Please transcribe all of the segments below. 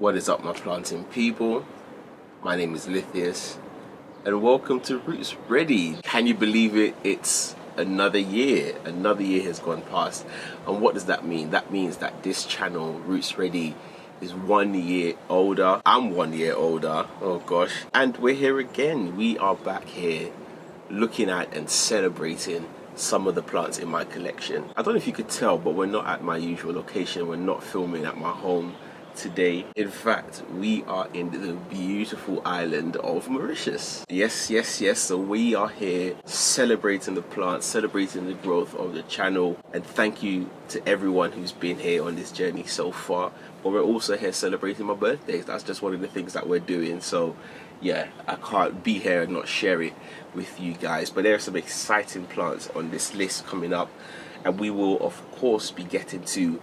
What is up, my planting people? My name is Lithius and welcome to Roots Ready. Can you believe it? It's another year. Another year has gone past. And what does that mean? That means that this channel, Roots Ready, is 1 year older. I'm 1 year older. Oh gosh. And we're here again. We are back here looking at and celebrating some of the plants in my collection. I don't know if you could tell, but we're not at my usual location. We're not filming at my home today. In fact, we are in the beautiful island of Mauritius. Yes. So we are here celebrating the plants, celebrating the growth of the channel, and thank you to everyone who's been here on this journey so far. But we're also here celebrating my birthday. That's just one of the things that we're doing. So yeah, I can't be here and not share it with you guys. But there are some exciting plants on this list coming up, and we will of course be getting to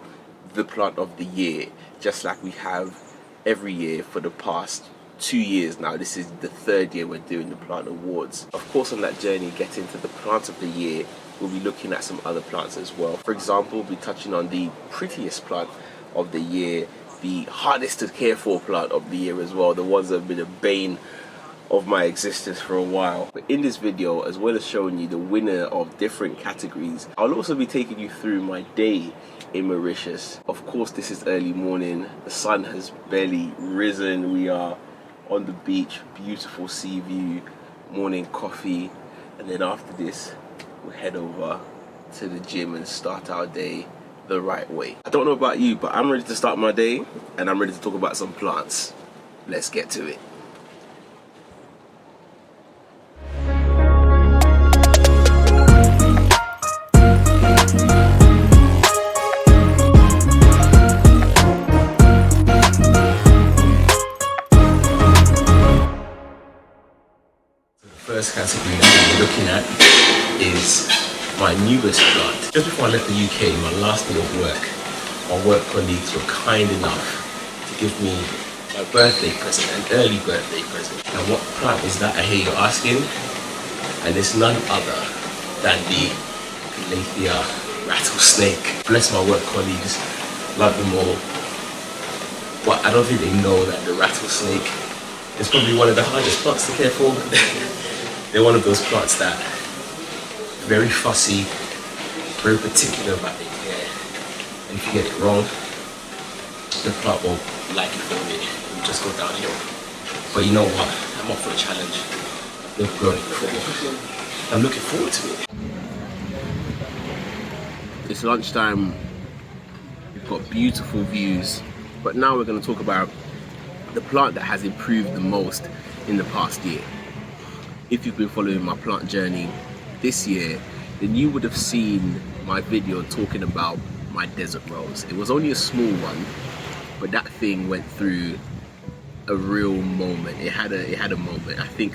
the plant of the year, just like we have every year for the past 2 years now. This is the third year we're doing the plant awards. Of course, on that journey getting to the plant of the year, we'll be looking at some other plants as well. For example, we'll be touching on the prettiest plant of the year, the hardest to care for plant of the year as well, the ones that have been a bane of my existence for a while. But in this video, as well as showing you the winner of different categories, I'll also be taking you through my day in Mauritius. Of course, this is early morning. The sun has barely risen. We are on the beach, beautiful sea view, morning coffee, and then after this, we'll head over to the gym and start our day the right way. I don't know about you, but I'm ready to start my day, and I'm ready to talk about some plants. Let's get to it. First category that we're looking at is my newest plant. Just before I left the UK, my last day of work, my work colleagues were kind enough to give me my birthday present, an early birthday present. And what plant is that, I hear you asking? And it's none other than the Calathea rattlesnake. Bless my work colleagues, love them all. But I don't think they know that the rattlesnake is probably one of the hardest plants to care for. They're one of those plants that are very fussy, very particular about their care. And if you get it wrong, the plant won't like it for me. It will just go downhill. But you know what? I'm up for a challenge. I've never grown it before. I'm looking forward to it. It's lunchtime. We've got beautiful views. But now we're going to talk about the plant that has improved the most in the past year. If you've been following my plant journey this year, then you would have seen my video talking about my desert rose. It was only a small one, but that thing went through a real moment. It had a moment. I think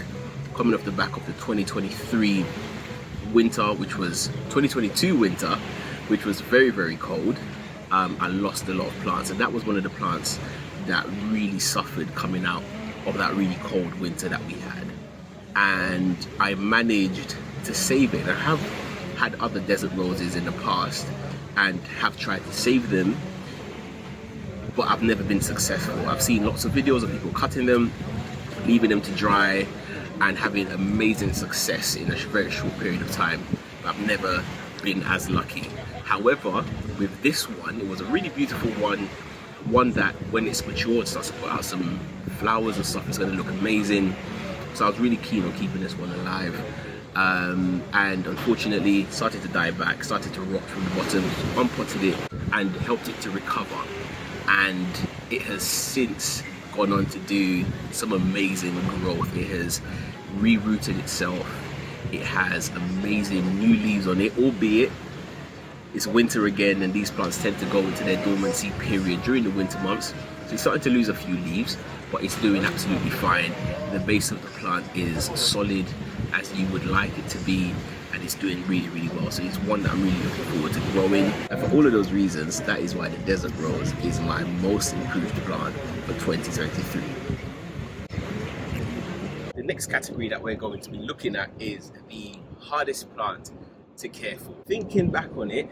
coming off the back of the 2023 winter, which was 2022 winter, which was very, very cold, I lost a lot of plants, and that was one of the plants that really suffered coming out of that really cold winter that we had. And I managed to save it. I have had other desert roses in the past and have tried to save them, but I've never been successful. I've seen lots of videos of people cutting them, leaving them to dry, and having amazing success in a very short period of time, but I've never been as lucky. However, with this one, it was a really beautiful one that when it's matured starts to put out some flowers and stuff. It's going to look amazing. So I was really keen on keeping this one alive, and unfortunately started to die back, started to rot from the bottom. Unpotted it and helped it to recover, and it has since gone on to do some amazing growth. It has rerouted itself. It has amazing new leaves on it, albeit it's winter again, and these plants tend to go into their dormancy period during the winter months. So it's starting to lose a few leaves, but it's doing absolutely fine. The base of the plant is solid as you would like it to be, and it's doing really, really well. So it's one that I'm really looking forward to growing. And for all of those reasons, that is why the desert rose is my most improved plant for 2023. The next category that we're going to be looking at is the hardest plant to care for. Thinking back on it,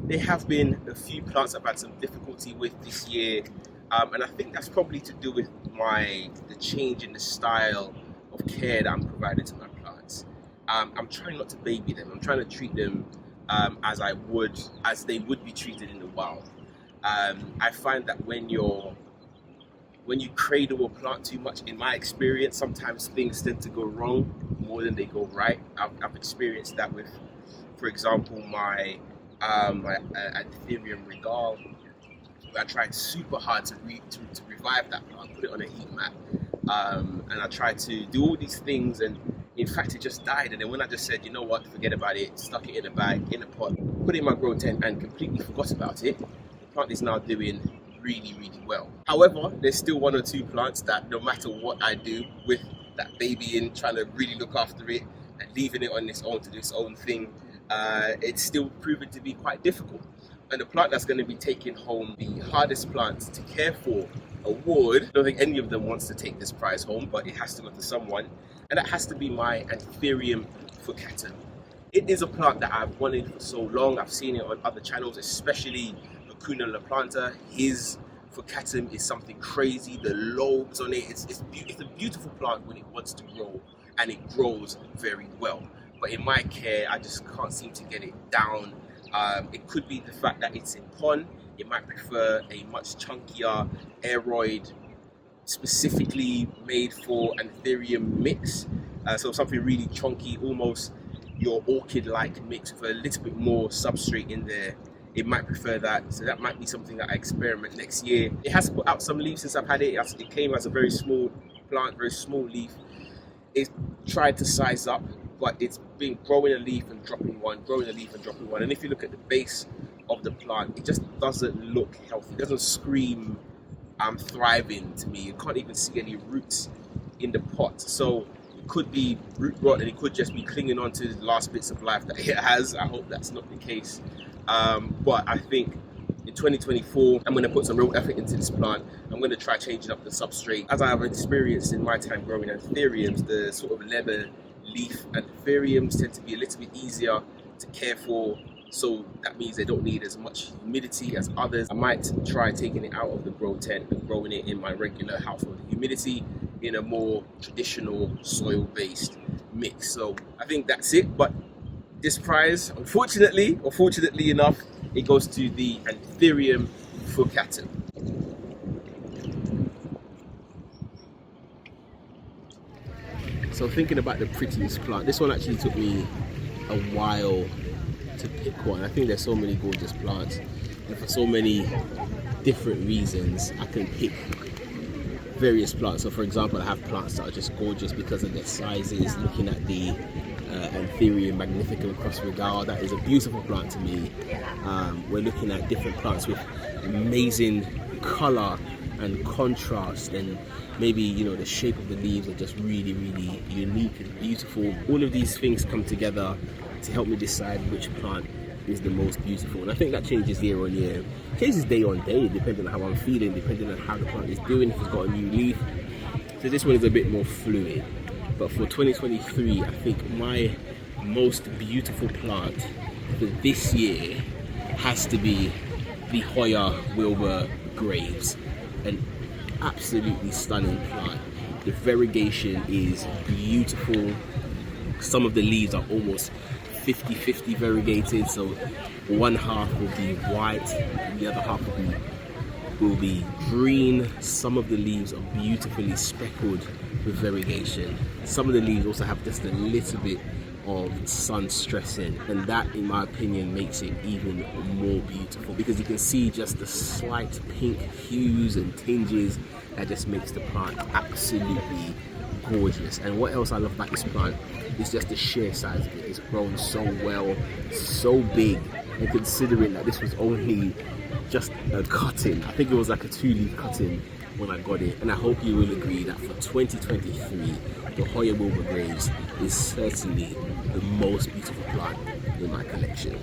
there have been a few plants I've had some difficulty with this year. And I think that's probably to do with the change in the style of care that I'm providing to my plants. I'm trying not to baby them. I'm trying to treat them as they would be treated in the wild. I find that when you cradle a plant too much, in my experience, sometimes things tend to go wrong more than they go right. I've experienced that with, for example, my Anthurium regal. I tried super hard to revive that plant, put it on a heat mat, and I tried to do all these things, and in fact it just died. And then when I just said, you know what, forget about it, stuck it in a bag, in a pot, put it in my grow tent and completely forgot about it, the plant is now doing really, really well. However, there's still one or two plants that no matter what I do with that baby in, trying to really look after it and leaving it on its own to do its own thing, it's still proven to be quite difficult. And the plant that's going to be taking home the hardest plant to care for award, I don't think any of them wants to take this prize home, but it has to go to someone, and that has to be my Anthurium furcatum. It is a plant that I've wanted for so long. I've seen it on other channels, especially Lacuna La Planta. His furcatum is something crazy. The lobes on it, it's a beautiful plant when it wants to grow, and it grows very well. But in my care, I just can't seem to get it down. It could be the fact that it's in pond. It might prefer a much chunkier aeroid, specifically made for Anthurium mix. So something really chunky, almost your orchid-like mix with a little bit more substrate in there. It might prefer that, so that might be something that I experiment next year. It has put out some leaves since I've had it. It came as a very small plant, very small leaf. It's tried to size up, but it's been growing a leaf and dropping one, growing a leaf and dropping one. And if you look at the base of the plant, it just doesn't look healthy. It doesn't scream I'm thriving to me. You can't even see any roots in the pot. So it could be root rot, and it could just be clinging on to the last bits of life that it has. I hope that's not the case. But I think in 2024, I'm going to put some real effort into this plant. I'm going to try changing up the substrate. As I have experienced in my time growing Anthuriums, the sort of leather leaf Anthuriums tend to be a little bit easier to care for. So that means they don't need as much humidity as others. I might try taking it out of the grow tent and growing it in my regular household humidity in a more traditional soil-based mix. So I think that's it. But this prize, unfortunately, or fortunately enough, it goes to the Anthurium furcatum. So thinking about the prettiest plant, this one actually took me a while to pick one. I think there's so many gorgeous plants, and for so many different reasons I can pick various plants. So for example, I have plants that are just gorgeous because of their sizes. Looking at the Anthurium magnificum cross regal, that is a beautiful plant to me. We're looking at different plants with amazing color and contrast, and maybe, you know, the shape of the leaves are just really, really unique and beautiful. All of these things come together to help me decide which plant is the most beautiful, and I think that changes year on year. It changes day on day, depending on how I'm feeling, depending on how the plant is doing, if it's got a new leaf. So this one is a bit more fluid. But for 2023, I think my most beautiful plant for this year has to be the Hoya Wilbur Graves. An absolutely stunning plant. The variegation is beautiful. Some of the leaves are almost 50-50 variegated, so one half will be white and the other half will be green. Some of the leaves are beautifully speckled with variegation. Some of the leaves also have just a little bit of sun stressing, and that, in my opinion, makes it even more beautiful, because you can see just the slight pink hues and tinges that just makes the plant absolutely gorgeous. And what else I love about this plant is just the sheer size of it. It's grown so well, so big, and considering that this was only just a cutting, I think it was like a 2-leaf cutting when I got it, and I hope you will agree that for 2023, the Hoya Wilbur Graves is certainly the most beautiful plant in my collection.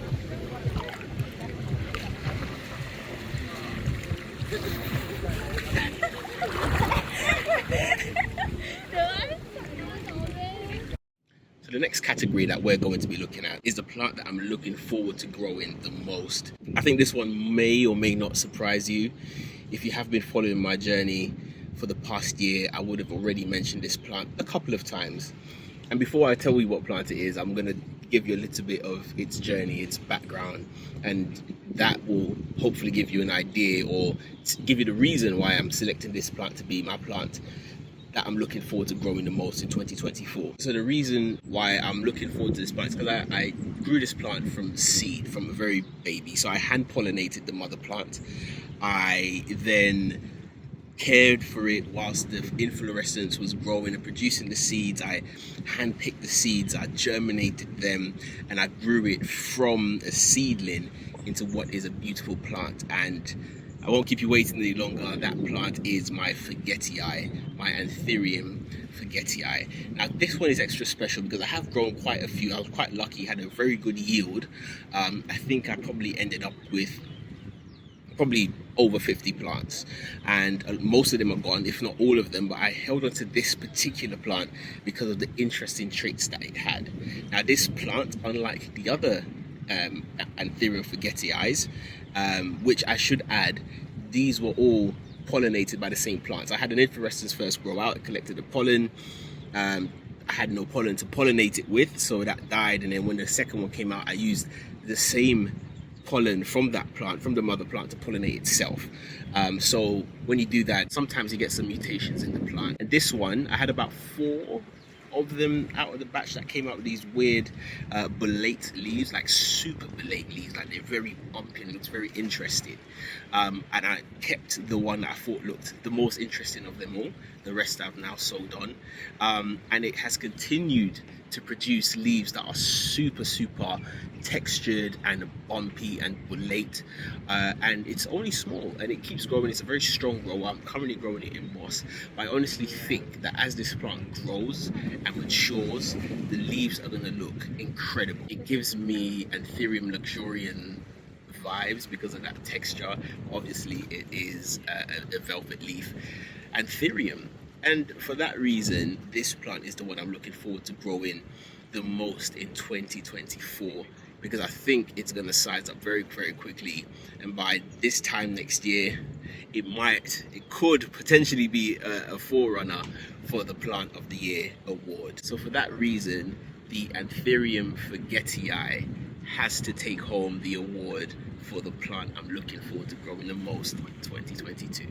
So the next category that we're going to be looking at is the plant that I'm looking forward to growing the most. I think this one may or may not surprise you. if you have been following my journey for the past year, I would have already mentioned this plant a couple of times. And before I tell you what plant it is, I'm going to give you a little bit of its journey, its background, and that will hopefully give you an idea or give you the reason why I'm selecting this plant to be my plant that I'm looking forward to growing the most in 2024. So the reason why I'm looking forward to this plant is because I grew this plant from seed, from a very baby. So I hand pollinated the mother plant. I then cared for it whilst the inflorescence was growing and producing the seeds. I handpicked the seeds, I germinated them, and I grew it from a seedling into what is a beautiful plant. And I won't keep you waiting any longer. That plant is my forgetii, my Anthurium forgetii. Now this one is extra special because I have grown quite a few. I was quite lucky, had a very good yield. I think I probably ended up with over 50 plants, and most of them are gone, if not all of them, but I held on to this particular plant because of the interesting traits that it had. Now this plant, unlike the other Anthurium forgetii, which I should add, these were all pollinated by the same plants. I had an inflorescence first grow out, it collected the pollen. I had no pollen to pollinate it with, so that died, and then when the second one came out, I used the same pollen from that plant, from the mother plant, to pollinate itself. So when you do that, sometimes you get some mutations in the plant. And this one, I had about 4 of them out of the batch that came out with these weird bolate leaves, like super bolate leaves, like they're very bumpy and looks very interesting. And I kept the one that I thought looked the most interesting of them all. The rest I've now sold on. And it has continued to produce leaves that are super textured and bumpy and bolate, and it's only small and it keeps growing. It's a very strong grower. I'm currently growing it in moss, but I honestly think that as this plant grows and matures, the leaves are going to look incredible. It gives me Anthurium luxurian vibes because of that texture. Obviously it is a velvet leaf Anthurium, and for that reason this plant is the one I'm looking forward to growing the most in 2024, because I think it's going to size up very quickly, and by this time next year it could potentially be a forerunner for the Plant of the Year award. So for that reason, the Anthurium forgetii has to take home the award for the plant I'm looking forward to growing the most in 2022.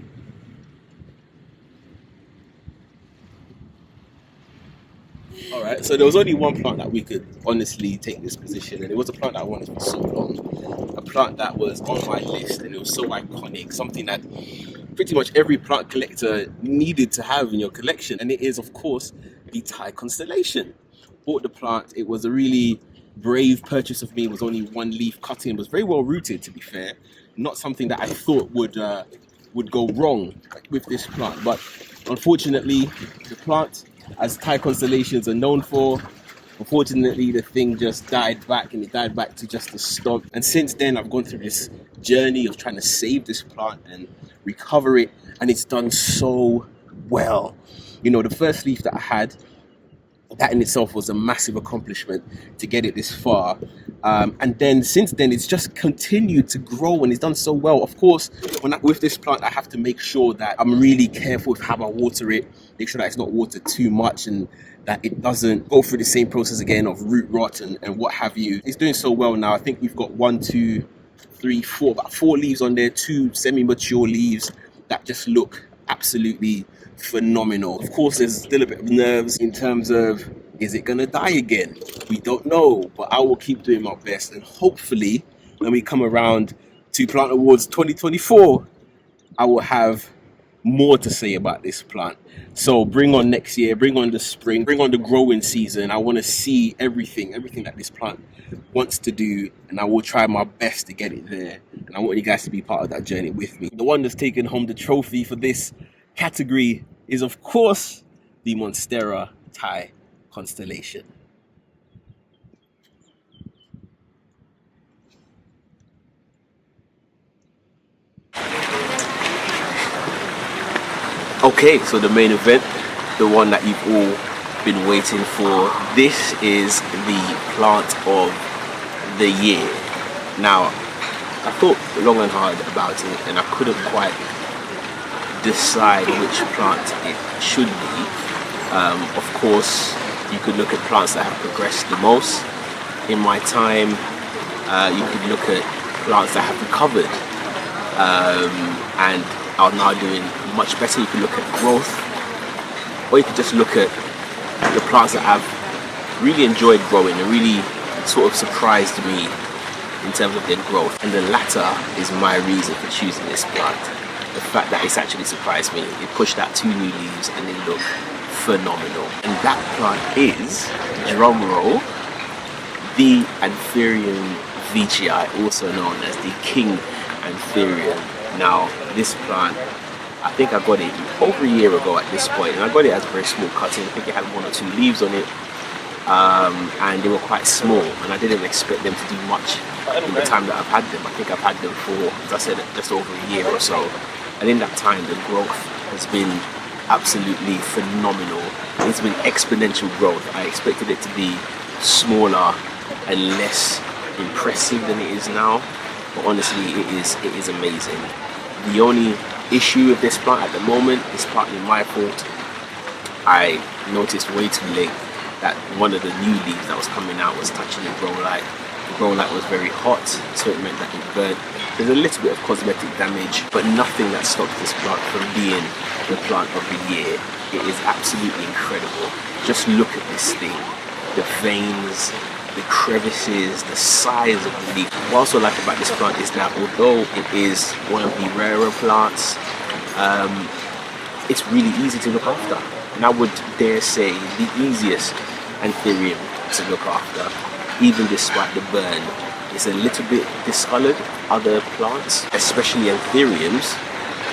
Alright, so there was only one plant that we could honestly take this position, and it was a plant that I wanted for so long. A plant that was on my list, and it was so iconic, something that pretty much every plant collector needed to have in your collection, and it is of course the Thai constellation. Bought the plant, it was a really brave purchase of me. It was only one leaf cutting, it was very well rooted, to be fair. Not something that I thought would go wrong with this plant, but unfortunately the plant, as Thai constellations are known for, unfortunately the thing just died back, and it died back to just a stump. And since then I've gone through this journey of trying to save this plant and recover it, and it's done so well. You know, the first leaf that I had, that in itself was a massive accomplishment to get it this far, and then since then it's just continued to grow and it's done so well. Of course, with this plant I have to make sure that I'm really careful with how I water it, make sure that it's not watered too much and that it doesn't go through the same process again of root rot and what have you. It's doing so well now. I think we've got 1, 2, 3, 4, about 4 leaves on there, 2 semi-mature leaves that just look absolutely phenomenal. Of course, there's still a bit of nerves in terms of, is it gonna die again? We don't know, but I will keep doing my best, and hopefully when we come around to Plant Awards 2024, I will have more to say about this plant. So bring on next year, bring on the spring, bring on the growing season. I want to see everything that this plant wants to do, and I will try my best to get it there, and I want you guys to be part of that journey with me. The one that's taken home the trophy for this category is of course the Monstera Thai constellation. Okay, so the main event, the one that you've all been waiting for, this is the Plant of the Year. Now, I thought long and hard about it, and I couldn't quite decide which plant it should be. Of course, you could look at plants that have progressed the most. In my time, you could look at plants that have recovered and are now doing much better. You could look at growth, or you could just look at the plants that have really enjoyed growing and really sort of surprised me in terms of their growth. And the latter is my reason for choosing this plant. The fact that it's actually surprised me. It pushed out 2 new leaves and they look phenomenal. And that plant is, drum roll, the Anthurium veitchii, also known as the King Anthurium. Now, this plant, I think I got it over a year ago at this point, and I got it as a very small cutting. I think it had 1 or 2 leaves on it, and they were quite small, and I didn't expect them to do much in the time that I've had them. I think I've had them for, as I said, just over a year or so, and in that time the growth has been absolutely phenomenal. It's been exponential growth. I expected it to be smaller and less impressive than it is now, but honestly it is amazing. The only issue with this plant at the moment is partly my fault. I noticed way too late that one of the new leaves that was coming out was touching the grow light. The grow light was very hot, so it meant that it burnt. There's a little bit of cosmetic damage, but nothing that stops this plant from being the plant of the year. It is absolutely incredible. Just look at this thing. The veins, the crevices, the size of the leaf. What I also like about this plant is that although it is one of the rarer plants, it's really easy to look after. And I would dare say the easiest Anthurium to look after, even despite the burn. It's a little bit discolored. Other plants, especially Anthuriums,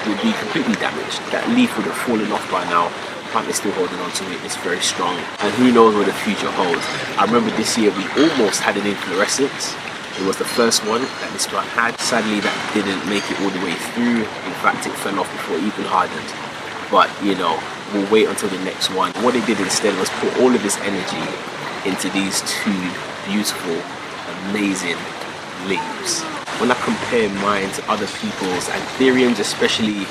would be completely damaged. That leaf would have fallen off by now. The plant is still holding on to it. It's very strong, and who knows what the future holds. I remember this year we almost had an inflorescence. It was the first one that this plant had. Sadly, that didn't make it all the way through. In fact, it fell off before it even hardened. But you know, we'll wait until the next one. What it did instead was put all of this energy into these 2 beautiful, amazing leaves. When I compare mine to other people's Anthuriums, especially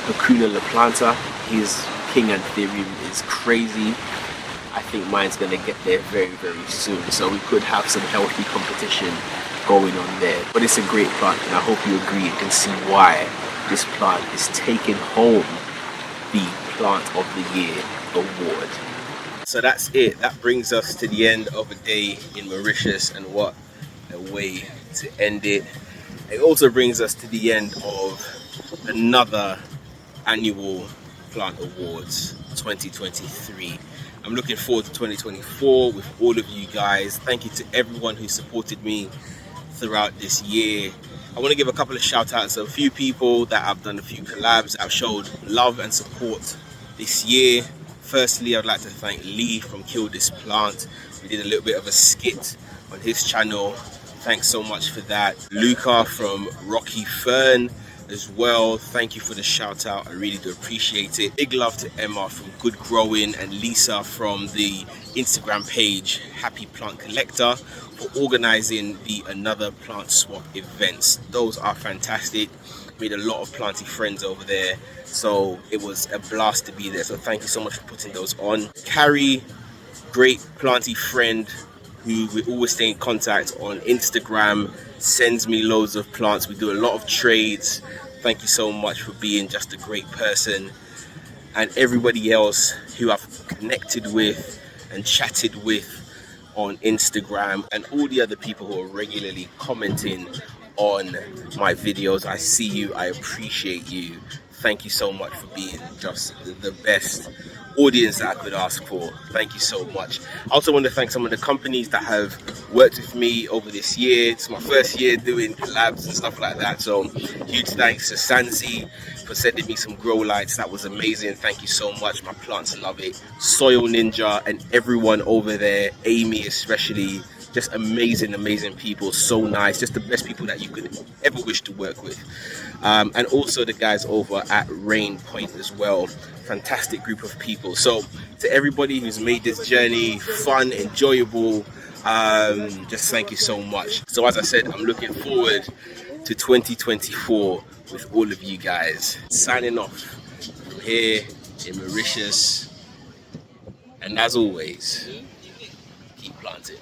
Pacuna laplanta, his King Anthurium is crazy. I think mine's gonna get there very, very soon. So we could have some healthy competition going on there. But it's a great plant, and I hope you agree and see why this plant is taking home the Plant of the Year award. So that's it. That brings us to the end of a day in Mauritius, and what a way to end it. It also brings us to the end of another annual Plant Awards 2023. I'm looking forward to 2024 with all of you guys. Thank you to everyone who supported me throughout this year. I want to give a couple of shout outs to a few people that I've done a few collabs, I've showed love and support this year. Firstly, I'd like to thank Lee from Kill This Plant. We did a little bit of a skit on his channel. Thanks so much for that. Luca from Rocky Fern as well. Thank you for the shout out. I really do appreciate it. Big love to Emma from Good Growing and Lisa from the Instagram page Happy Plant Collector for organizing the Another Plant Swap events. Those are fantastic. Made a lot of planty friends over there, so it was a blast to be there. So thank you so much for putting those on. Carrie, great planty friend who we always stay in contact on Instagram, sends me loads of plants. We do a lot of trades. Thank you so much for being just a great person. And everybody else who I've connected with and chatted with on Instagram, and all the other people who are regularly commenting on my videos. I see you, I appreciate you. Thank you so much for being just the best audience that I could ask for. Thank you so much. I also want to thank some of the companies that have worked with me over this year. It's my first year doing collabs and stuff like that, so huge thanks to Sansi for sending me some grow lights. That was amazing. Thank you so much. My plants love it. Soil Ninja and everyone over there, Amy especially, just amazing people, so nice, just the best people that you could ever wish to work with. And also the guys over at Rain Point as well, fantastic group of people. So to everybody who's made this journey fun, enjoyable, just thank you so much. So as I said, I'm looking forward to 2024 with all of you guys. Signing off. here in Mauritius, and as always, keep planting.